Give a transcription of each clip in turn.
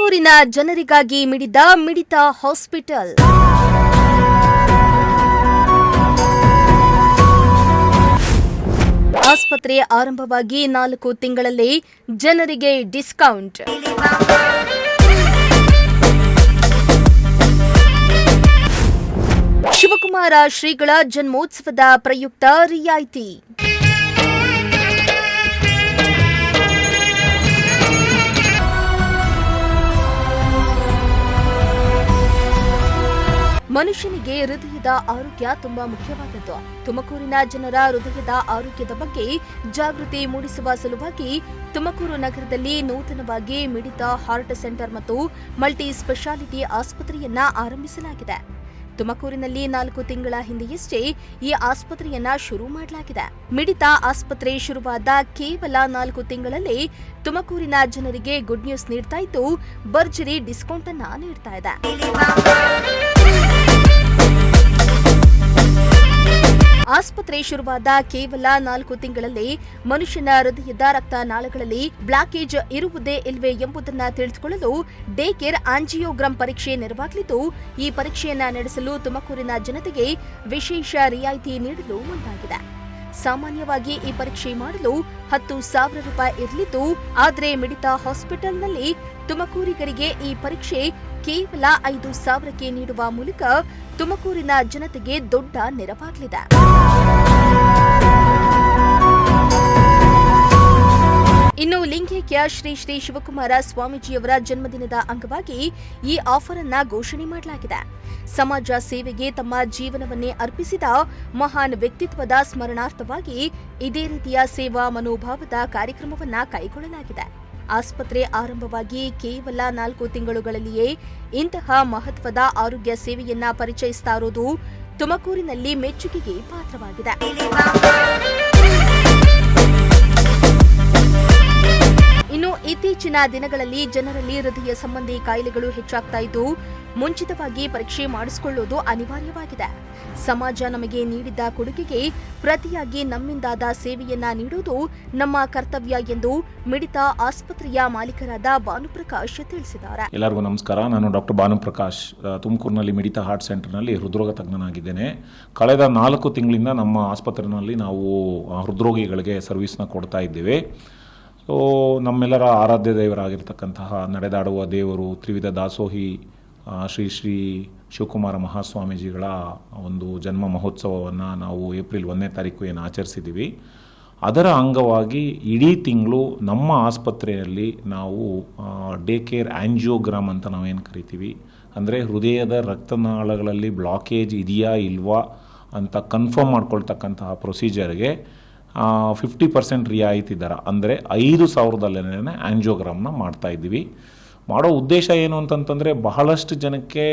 ತುಮಕೂರಿನ ಜನರಿಗಾಗಿ ಮಿಡಿದ ಮಿಡಿತ ಹಾಸ್ಪಿಟಲ್. ಆಸ್ಪತ್ರೆ ಆರಂಭವಾಗಿ 4 ತಿಂಗಳಲ್ಲೇ ಜನರಿಗೆ ಡಿಸ್ಕೌಂಟ್. ಶಿವಕುಮಾರ ಶ್ರೀಗಳ ಜನ್ಮೋತ್ಸವದ ಪ್ರಯುಕ್ತ ರಿಯಾಯಿತಿ. ಮನುಷ್ಯನಿಗೆ ಹೃದಯದ ಆರೋಗ್ಯ ತುಂಬಾ ಮುಖ್ಯವಾದದ್ದು. ತುಮಕೂರಿನ ಜನರ ಹೃದಯದ ಆರೋಗ್ಯದ ಬಗ್ಗೆ ಜಾಗೃತಿ ಮೂಡಿಸುವ ಸಲುವಾಗಿ ತುಮಕೂರು ನಗರದಲ್ಲಿ ನೂತನವಾಗಿ ಮಿಡಿತ ಹಾರ್ಟ್ ಸೆಂಟರ್ ಮತ್ತು ಮಲ್ಟಿ ಸ್ಪೆಷಾಲಿಟಿ ಆಸ್ಪತ್ರೆಯನ್ನ ಆರಂಭಿಸಲಾಗಿದೆ. ತುಮಕೂರಿನಲ್ಲಿ 4 ತಿಂಗಳ ಹಿಂದೆಯಷ್ಟೇ ಈ ಆಸ್ಪತ್ರೆಯನ್ನ ಶುರು ಮಾಡಲಾಗಿದೆ. ಮಿಡಿತ ಆಸ್ಪತ್ರೆ ಶುರುವಾದ ಕೇವಲ 4 ತಿಂಗಳಲ್ಲೇ ತುಮಕೂರಿನ ಜನರಿಗೆ ಗುಡ್ ನ್ಯೂಸ್ ನೀಡ್ತಾ ಇದ್ದು, ಭರ್ಜರಿ ಡಿಸ್ಕೌಂಟ್ ಅನ್ನ ನೀಡ್ತಾ ಇದೆ. ಆಸ್ಪತ್ರೆ ಶುರುವಾದ ಕೇವಲ 4 ತಿಂಗಳಲ್ಲಿ ಮನುಷ್ಯನ ಹೃದಯದ ರಕ್ತನಾಳಗಳಲ್ಲಿ ಬ್ಲಾಕೇಜ್ ಇರುವುದೇ ಇಲ್ವೇ ಎಂಬುದನ್ನು ತಿಳಿದುಕೊಳ್ಳಲು ಡೇ ಕೇರ್ ಆಂಜಿಯೋಗ್ರಾಮ್ ಪರೀಕ್ಷೆ ನೆರವಾಗಲಿದ್ದು, ಈ ಪರೀಕ್ಷೆಯನ್ನ ನಡೆಸಲು ತುಮಕೂರಿನ ಜನತೆಗೆ ವಿಶೇಷ ರಿಯಾಯಿತಿ ನೀಡಲು ಮುಂದಾಗಿದೆ. ಸಾಮಾನ್ಯವಾಗಿ ಈ ಪರೀಕ್ಷೆ ಮಾಡಲು 10,000 ರೂಪಾಯಿ ಇರಲಿದ್ದು, ಆದರೆ ಮಿಡಿತ ಹಾಸ್ಪಿಟಲ್ನಲ್ಲಿ ತುಮಕೂರಿಗರಿಗೆ ಈ ಪರೀಕ್ಷೆ ಕೇವಲ 5,000ಕ್ಕೆ ನೀಡುವ ಮೂಲಕ ತುಮಕೂರಿನ ಜನತೆಗೆ ದೊಡ್ಡ ನೆರವಾಗಲಿದೆ. ಇನ್ನು ಲಿಂಗೈಕ್ಯ ಶ್ರೀ ಶ್ರೀ ಶಿವಕುಮಾರ ಸ್ವಾಮೀಜಿಯವರ ಜನ್ಮದಿನದ ಅಂಗವಾಗಿ ಈ ಆಫರ್ ಅನ್ನ ಘೋಷಣೆ ಮಾಡಲಾಗಿದೆ. ಸಮಾಜ ಸೇವೆಗೆ ತಮ್ಮ ಜೀವನವನ್ನೇ ಅರ್ಪಿಸಿದ ಮಹಾನ್ ವ್ಯಕ್ತಿತ್ವದ ಸ್ಮರಣಾರ್ಥವಾಗಿ ಇದೇ ರೀತಿಯ ಸೇವಾ ಮನೋಭಾವದ ಕಾರ್ಯಕ್ರಮವನ್ನ ಕೈಗೊಳ್ಳಲಾಗಿದೆ. ಆಸ್ಪತ್ರೆ ಆರಂಭವಾಗಿ ಕೇವಲ 4 ತಿಂಗಳುಗಳಲ್ಲಿಯೇ ಇಂತಹ ಮಹತ್ವದ ಆರೋಗ್ಯ ಸೇವೆಯನ್ನ ಪರಿಚಯಿಸ್ತಾ ಇರೋದು ತುಮಕೂರಿನಲ್ಲಿ ಮೆಚ್ಚುಗೆಗೆ ಪಾತ್ರವಾಗಿದೆ. ಇನ್ನು ಇತ್ತೀಚಿನ ದಿನಗಳಲ್ಲಿ ಜನರಲ್ಲಿ ಹೃದಯ ಸಂಬಂಧಿ ಕಾಯಿಲೆಗಳು ಹೆಚ್ಚಾಗ್ತಾ ಇದ್ದು, ಮುಂಚಿತವಾಗಿ ಪರೀಕ್ಷೆ ಮಾಡಿಸಿಕೊಳ್ಳುವುದು ಅನಿವಾರ್ಯವಾಗಿದೆ. ಸಮಾಜ ನಮಗೆ ನೀಡಿದ್ದ ಕೊಡುಗೆಗೆ ಪ್ರತಿಯಾಗಿ ನಮ್ಮಿಂದಾದ ಸೇವೆಯನ್ನ ನೀಡುವುದು ನಮ್ಮ ಕರ್ತವ್ಯ ಎಂದು ಮಿಡಿತ ಆಸ್ಪತ್ರೆಯ ಮಾಲೀಕರಾದ ಭಾನುಪ್ರಕಾಶ್ ತಿಳಿಸಿದ್ದಾರೆ. ಎಲ್ಲರಿಗೂ ನಮಸ್ಕಾರ. ನಾನು ಡಾಕ್ಟರ್ ಭಾನುಪ್ರಕಾಶ್, ತುಮಕೂರಿನಲ್ಲಿ ಮಿಡಿತ ಹಾರ್ಟ್ ಸೆಂಟರ್ನಲ್ಲಿ ಹೃದ್ರೋಗ ತಜ್ಞನಾಗಿದ್ದೇನೆ. ಕಳೆದ 4 ತಿಂಗಳಿಂದ ನಮ್ಮ ಆಸ್ಪತ್ರೆಯಲ್ಲಿ ನಾವು ಹೃದ್ರೋಗಿಗಳಿಗೆ ಸರ್ವಿಸ್ನ ಕೊಡ್ತಾ ಇದ್ದೇವೆ. ಸೊ ನಮ್ಮೆಲ್ಲರ ಆರಾಧ್ಯ ದೇವರಾಗಿರ್ತಕ್ಕಂತಹ ನಡೆದಾಡುವ ದೇವರು ತ್ರಿವಿಧ ದಾಸೋಹಿ ಶ್ರೀ ಶ್ರೀ ಶಿವಕುಮಾರ ಮಹಾಸ್ವಾಮೀಜಿಗಳ ಒಂದು ಜನ್ಮ ಮಹೋತ್ಸವವನ್ನು ನಾವು ಏಪ್ರಿಲ್ 1ನೇ ತಾರೀಕು ಏನು ಆಚರಿಸಿದ್ದೀವಿ, ಅದರ ಅಂಗವಾಗಿ ಇಡೀ ತಿಂಗಳು ನಮ್ಮ ಆಸ್ಪತ್ರೆಯಲ್ಲಿ ನಾವು ಡೇ ಕೇರ್ ಆಂಜಿಯೋಗ್ರಾಮ್ ಅಂತ ನಾವೇನು ಕರಿತೀವಿ, ಅಂದರೆ ಹೃದಯದ ರಕ್ತನಾಳಗಳಲ್ಲಿ ಬ್ಲಾಕೇಜ್ ಇದೆಯಾ ಇಲ್ವಾ ಅಂತ ಕನ್ಫರ್ಮ್ ಮಾಡ್ಕೊಳ್ತಕ್ಕಂತಹ ಪ್ರೊಸೀಜರ್ಗೆ 50% ರಿಯಾಯಿತಿ ದರ, ಅಂದರೆ 5,000ದಲ್ಲೇ ಆಂಜಿಯೋಗ್ರಾಮ್ನ ಮಾಡ್ತಾಯಿದ್ದೀವಿ. ಮಾಡೋ ಉದ್ದೇಶ ಏನು ಅಂತಂತಂದರೆ, ಬಹಳಷ್ಟು ಜನಕ್ಕೆ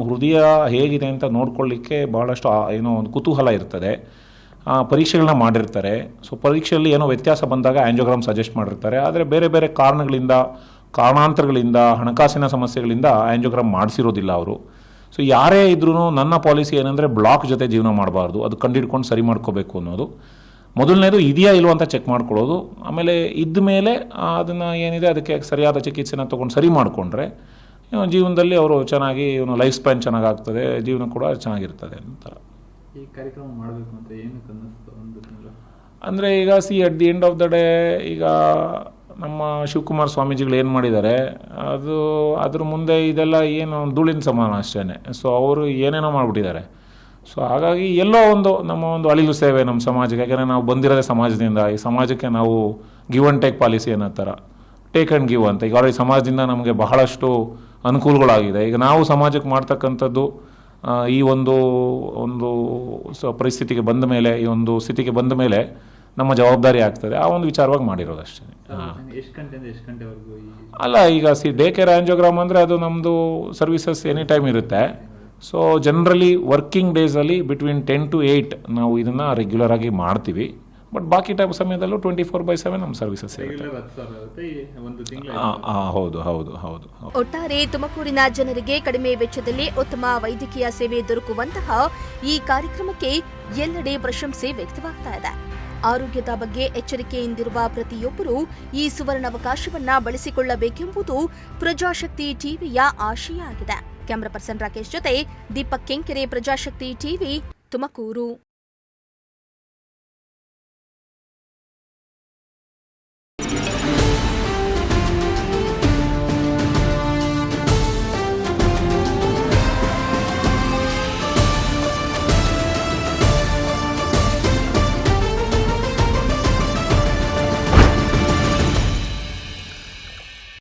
ಹೃದಯ ಹೇಗಿದೆ ಅಂತ ನೋಡ್ಕೊಳ್ಳಿಕ್ಕೆ ಬಹಳಷ್ಟು ಒಂದು ಕುತೂಹಲ ಇರ್ತದೆ. ಪರೀಕ್ಷೆಗಳನ್ನ ಮಾಡಿರ್ತಾರೆ. ಸೊ ಪರೀಕ್ಷೆಯಲ್ಲಿ ಏನೋ ವ್ಯತ್ಯಾಸ ಬಂದಾಗ ಆಂಜಿಯೋಗ್ರಾಮ್ ಸಜೆಸ್ಟ್ ಮಾಡಿರ್ತಾರೆ. ಆದರೆ ಬೇರೆ ಬೇರೆ ಕಾರಣಾಂತರಗಳಿಂದ ಹಣಕಾಸಿನ ಸಮಸ್ಯೆಗಳಿಂದ ಆಂಜಿಯೋಗ್ರಾಮ್ ಮಾಡಿಸಿರೋದಿಲ್ಲ ಅವರು. ಸೊ ಯಾರೇ ಇದ್ರೂ ನನ್ನ ಪಾಲಿಸಿ ಏನಂದರೆ, ಬ್ಲಾಕ್ ಜೊತೆ ಜೀವನ ಮಾಡಬಾರ್ದು, ಅದು ಕಂಡಿಡ್ಕೊಂಡು ಸರಿ ಮಾಡ್ಕೋಬೇಕು ಅನ್ನೋದು. ಮೊದಲನೇದು ಇದೆಯಾ ಇಲ್ವ ಅಂತ ಚೆಕ್ ಮಾಡ್ಕೊಳ್ಳೋದು. ಆಮೇಲೆ ಇದ್ದ ಮೇಲೆ ಅದನ್ನು ಏನಿದೆ ಅದಕ್ಕೆ ಸರಿಯಾದ ಚಿಕಿತ್ಸೆನ ತೊಗೊಂಡು ಸರಿ ಮಾಡಿಕೊಂಡ್ರೆ ಜೀವನದಲ್ಲಿ ಅವರು ಚೆನ್ನಾಗಿ ಲೈಫ್ ಸ್ಪ್ಯಾನ್ ಚೆನ್ನಾಗಾಗ್ತದೆ, ಜೀವನ ಕೂಡ ಚೆನ್ನಾಗಿರ್ತದೆ ಅಂತ. ಈ ಕಾರ್ಯಕ್ರಮ ಮಾಡಬೇಕು ಅಂತ ಏನಕ್ಕೆ ಅನ್ನಿಸ್ತು ಒಂದು ತಿಂಗಳು? ಅಂದರೆ ಈಗ at the end of the day, ಈಗ ನಮ್ಮ ಶಿವಕುಮಾರ ಸ್ವಾಮೀಜಿಗಳು ಏನು ಮಾಡಿದ್ದಾರೆ, ಅದ್ರ ಮುಂದೆ ಇದೆಲ್ಲ ಏನು ಧೂಳಿನ ಸಮಾನ ಅಷ್ಟೇ. ಸೊ ಅವರು ಏನೇನೋ ಮಾಡಿಬಿಟ್ಟಿದ್ದಾರೆ. ಸೊ ಹಾಗಾಗಿ ಎಲ್ಲೋ ನಮ್ಮ ಒಂದು ಅಳಿಲು ಸೇವೆ ನಮ್ಮ ಸಮಾಜಕ್ಕೆ. ಯಾಕೆಂದರೆ ನಾವು ಬಂದಿರೋದೇ ಸಮಾಜದಿಂದ. ಈ ಸಮಾಜಕ್ಕೆ ನಾವು ಗಿವ್ ಆ್ಯಂಡ್ ಟೇಕ್ ಪಾಲಿಸಿ ಅನ್ನೋ ಥರ, ಟೇಕ್ ಆ್ಯಂಡ್ ಗಿವ್ ಅಂತ. ಈಗ ಈ ಸಮಾಜದಿಂದ ನಮಗೆ ಬಹಳಷ್ಟು ಅನುಕೂಲಗಳಾಗಿದೆ. ಈಗ ನಾವು ಸಮಾಜಕ್ಕೆ ಮಾಡ್ತಕ್ಕಂಥದ್ದು ಈ ಒಂದು ಪರಿಸ್ಥಿತಿಗೆ ಬಂದ ಮೇಲೆ, ಈ ಒಂದು ಸ್ಥಿತಿಗೆ ಬಂದ ಮೇಲೆ ನಮ್ಮ ಜವಾಬ್ದಾರಿ ಆಗ್ತದೆ. ಆ ಒಂದು ವಿಚಾರವಾಗಿ ಮಾಡಿರೋದು ಅಷ್ಟೇ. ಎಷ್ಟು ಗಂಟೆಯಿಂದ ಎಷ್ಟು ಗಂಟೆವರೆಗೂ? ಅಲ್ಲ, ಈಗ ಡೇ ಕೇರ್ ಆಂಜಿಯೋಗ್ರಾಮ್ ಅಂದರೆ ಅದು ನಮ್ಮದು ಸರ್ವಿಸಸ್ ಎನಿ ಟೈಮ್ ಇರುತ್ತೆ. ಸೊ ಜನರಲಿ ವರ್ಕಿಂಗ್ ಡೇಸಲ್ಲಿ ಬಿಟ್ವೀನ್ 10 to 8 ನಾವು ಇದನ್ನು ರೆಗ್ಯುಲರ್ ಆಗಿ ಮಾಡ್ತೀವಿ. ಬಟ್ ಬಾಕಿ ಟೈಮ್ ಸಮಯದಲ್ಲೂ 24/7 ನಮ್ಮ ಸರ್ವಿಸಸ್ ಇರುತ್ತೆ. ಹೌದು. ಒಟ್ಟಾರೆ ತುಮಕೂರಿನ ಜನರಿಗೆ ಕಡಿಮೆ ವೆಚ್ಚದಲ್ಲಿ ಉತ್ತಮ ವೈದ್ಯಕೀಯ ಸೇವೆ ದೊರಕುವಂತಹ ಈ ಕಾರ್ಯಕ್ರಮಕ್ಕೆ ಎಲ್ಲೆಡೆ ಪ್ರಶಂಸೆ ವ್ಯಕ್ತವಾಗ್ತಾ ಇದೆ. ಆರೋಗ್ಯದ ಬಗ್ಗೆ ಎಚ್ಚರಿಕೆಯಿಂದಿರುವ ಪ್ರತಿಯೊಬ್ಬರೂ ಈ ಸುವರ್ಣಾವಕಾಶವನ್ನ ಬಳಸಿಕೊಳ್ಳಬೇಕೆಂಬುದು ಪ್ರಜಾಶಕ್ತಿ ಟಿವಿಯ ಆಶಯ ಆಗಿದೆ. ಕ್ಯಾಮರಾ ಪರ್ಸನ್ ರಾಕೇಶ್ ಜೊತೆ ದೀಪಕ್ ಕೆಂಕೆರೆ, ಪ್ರಜಾಶಕ್ತಿ ಟಿವಿ, ತುಮಕೂರು.